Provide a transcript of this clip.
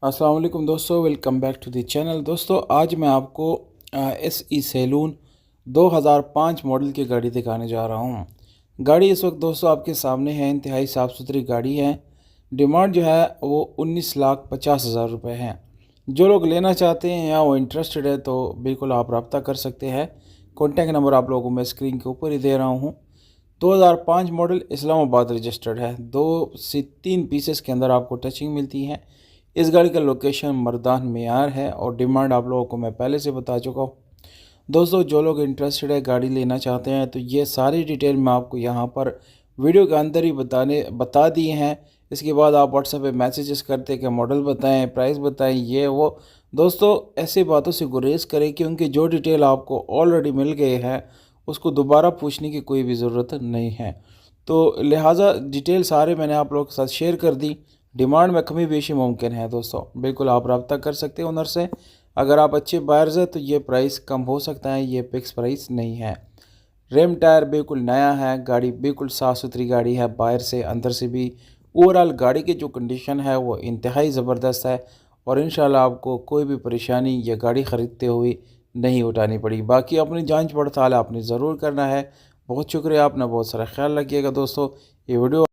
अस्सलाम वालेकुम दोस्तों, welcome back to the channel. दोस्तों आज मैं आपको एस ई सैलून 2005 मॉडल की गाड़ी दिखाने जा रहा हूँ। गाड़ी इस वक्त दोस्तों आपके सामने है, इंतहाई साफ़ सुथरी गाड़ी है। डिमांड जो है वो 19,50,000 रुपये है। जो लोग लेना चाहते हैं या वो इंटरेस्टेड है तो बिल्कुल आप रब्ता कर सकते हैं। कॉन्टैक्ट नंबर आप लोगों को मैं स्क्रीन के ऊपर ही दे रहा हूँ। 2005 मॉडल इस्लामाबाद रजिस्टर्ड है। 2 से 3 पीसेस के अंदर आपको टचिंग मिलती है। इस गाड़ी का लोकेशन मर्दान मेयार है और डिमांड आप लोगों को मैं पहले से बता चुका हूँ। दोस्तों जो लोग इंटरेस्टेड है, गाड़ी लेना चाहते हैं, तो ये सारी डिटेल मैं आपको यहाँ पर वीडियो के अंदर ही बता दी हैं। इसके बाद आप व्हाट्सएप पे मैसेजेस करते कि मॉडल बताएं, प्राइस बताएं, ये वो। दोस्तों ऐसी बातों से गुरेज करें क्योंकि जो डिटेल आपको ऑलरेडी मिल गई है उसको दोबारा पूछने की कोई भी ज़रूरत नहीं है। तो लिहाजा डिटेल सारे मैंने आप लोगों के साथ शेयर कर दी। डिमांड में कमी बेशी मुमकिन है दोस्तों, बिल्कुल आप रब्ता कर सकते हैं ओनर से। अगर आप अच्छे बायर्स हैं तो ये प्राइस कम हो सकता है, ये फिक्स प्राइस नहीं है। रेम टायर बिल्कुल नया है, गाड़ी बिल्कुल साफ़ सुथरी गाड़ी है, बाहर से अंदर से भी। ओवरऑल गाड़ी की जो कंडीशन है वो इंतहाई ज़बरदस्त है और इंशाल्लाह आपको कोई भी परेशानी ये गाड़ी ख़रीदते हुए नहीं उठानी पड़ी। बाकी अपनी जांच पड़ताल आपने ज़रूर करना है। बहुत शुक्रिया, आपने बहुत सारा ख्याल रखिएगा दोस्तों। ये वीडियो